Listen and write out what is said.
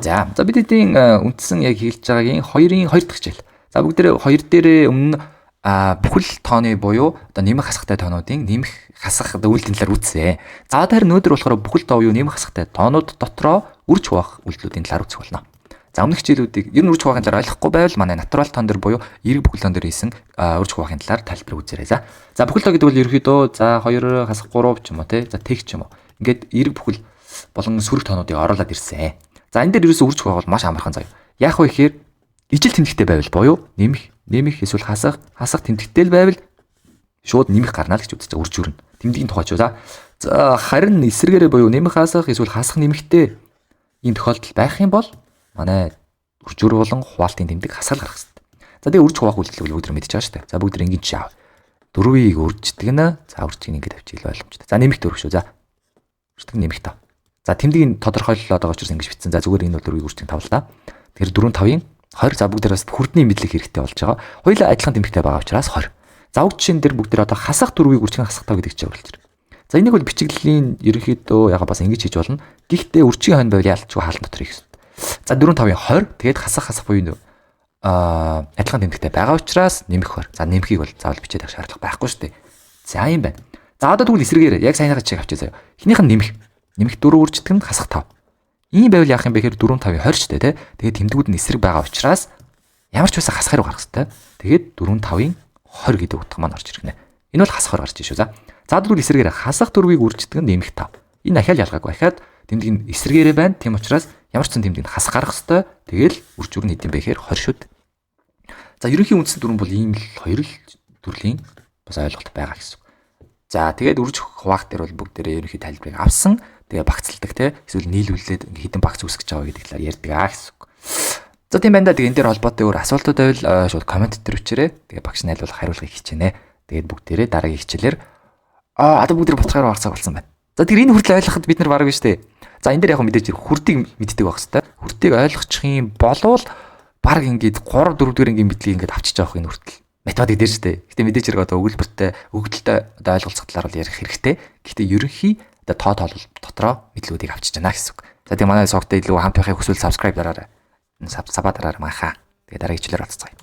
За бид эдийн үндсэн яг хэлж байгаагийн 2-ын 2 дахь хичээл. За бүгдээ 2 дээрээ өмнө бүхэл тооны буюу одоо нэмэх хасахтай тоонуудын нэмэх хасах үйлдэл талаар үзье. За харин өнөөдөр болохоор бүхэл тоо буюу нэмэх хасахтай тоонууд дотроо үрж хуваах үйлдэлүүдийн талаар үзэх болно. За өмнөх хичээлүүдийг ер нь үрж хуваахын талаар ойлгохгүй байвал манай натурал тоон дээр буюу эрг бүхэл тоон дээр хийсэн үрж хуваахын талаар тайлбар үзээрэй. За бүхэл тоо гэдэг бол ерөөхдөө за 2 хасах 3 ч юм уу те. За тэг ч юм уу. Ингээд эрг бүхэл болон сүрэг тоонуудыг оруулаад ирсэн. За энэ дээр ерөөсөө үрж хуваах бол маш амархан заяа. Яах вэ гэхээр ижил тэмдэгтэй байвал буюу нэмэх эсвэл хасах тэмдэгтэй л байвал шууд нэмэх гарна л гэж үзэж байгаа үржүүрнэ. Тэмдгийн тухай ч за харин эсрэгээрээ буюу нэмэх хасах эсвэл хасах нэмэхтэй ийм тохиолдол байх юм бол манай үржүүр болон хуваалтын тэмдэг хасаал гарах хэрэгтэй. За тэгээ үрж хуваах үйлдэл бол бүгд мэдчихэж байгаа шүү дээ. За бүгд ингэж шаав. 4-ийг үрждэг нэ. За үржийг ингэж авчих ойлгомжтой. За нэмэх 4 шүү. За үрждэг нэмэх 5. За тэмдгийг тодорхойлоод байгаа учраас ингэж бичсэн. За зүгээр энэ бол 4-ийг үрждэг 5 л да. Тэгэхээр 4 5-ын 20. За бүгдээрээ бас хүрдний мэдлэг хэрэгтэй болж байгаа. Хоёулаа адилхан тэмдэгтэй байгаа учраас 20. За уг жишээн дээр бүгдээр одоо хасах 4-ийг үржих хасах 5 гэдэг чинь оруулж байна. За энийг бол бичиглэлийн ерөнхийдөө яга бас ингэж хийж болно. Гэхдээ үржийн хойно байвал ялцгүй хаалт дотор хийх. За 4 5-ын 20. Тэгээд хасах буюу адилхан тэмдэгтэй байгаа учраас нэмэх 20. За нэмхийг бол заавал бичээд авах шаардлага байхгүй шүү дээ. За юм байна. За одоо тэгвэл эсрэгээр яг саяныхаа чиг авчаа заяа. Эхнийх нь нэмэх 4 үрждэг нь хасах 5. Ийм байвал яах юм бэ гэхээр 4 5-ын 20 ч дээ. Тэгээд тэмдгүүд нь эсрэг байгаа учраас ямар ч байсан хасахаар гарах хэрэгтэй. Тэгээд 4 5-ын 20 гэдэг утга маань орж ирнэ. Энэ бол хасахаар гарч ишүү. За тэгвэл эсрэгээр хасах 4-ийг үрждэг нь нэмэх 5. Энэ ахаал ялгаагүй. Ахаад тэмдэг нь эсрэгээрээ байна. Тийм учраас ямар ч тэмдэгт хасах гарах хэрэгтэй. Тэгэл үржүүр нь хэдин бэ гэхээр 20 шүд. За ерөнхийн үндсэн дүрэн бол ийм л 2 л төрлийн бас ойлголт байгаа гэсэн. За тэгээд үрж хуваах дээр бол бүгдээрээ ерөнхий тайлбарыг авсан. Тэгээ багцалдаг те эсвэл нийлүүлээд хідэн багц үсгэж байгаа гэдэг талаар ярьдаг гэсэн. За тийм байна да. Тэгээ энэ дээр холбоотой өөр асуултууд байвал шууд комент дээр өчээрэй. Тэгээ багш найлуулах хариулгыг хичээнэ. Тэгээд бүгдээрээ дараагийн хичээлээр одоо бүгдээр буцаагаар багцаа болсон байна. За тэгэхээр энэ хүртэл ойлгоход бид нар бараг биш те. За энэ дээр яг мэдээж хүрдийг мэддэг байх хэвээр. Хүрдийг ойлгочих юм болвол баг ингээд 3 4 дэх ангийн мэдлийг ингээд авчиж авах энэ хүртэл математик дээр шүү дээ. Гэтэ мэдээж хэрэг одоо өгүүлбэртэй одоо ойлголцох талаар бол ярих хэрэгтэй. Гэхдээ ерөнхий одоо тоо тоолол дотроо мэдлүүдийг авчиж байна гэсэн үг. За тийм манай согтой илүү хамт байхыг хүсвэл subscribe дараарай. Сабаа дараарай манайхаа. Тэгээ дараагийн хичээлээр уулзцгаая.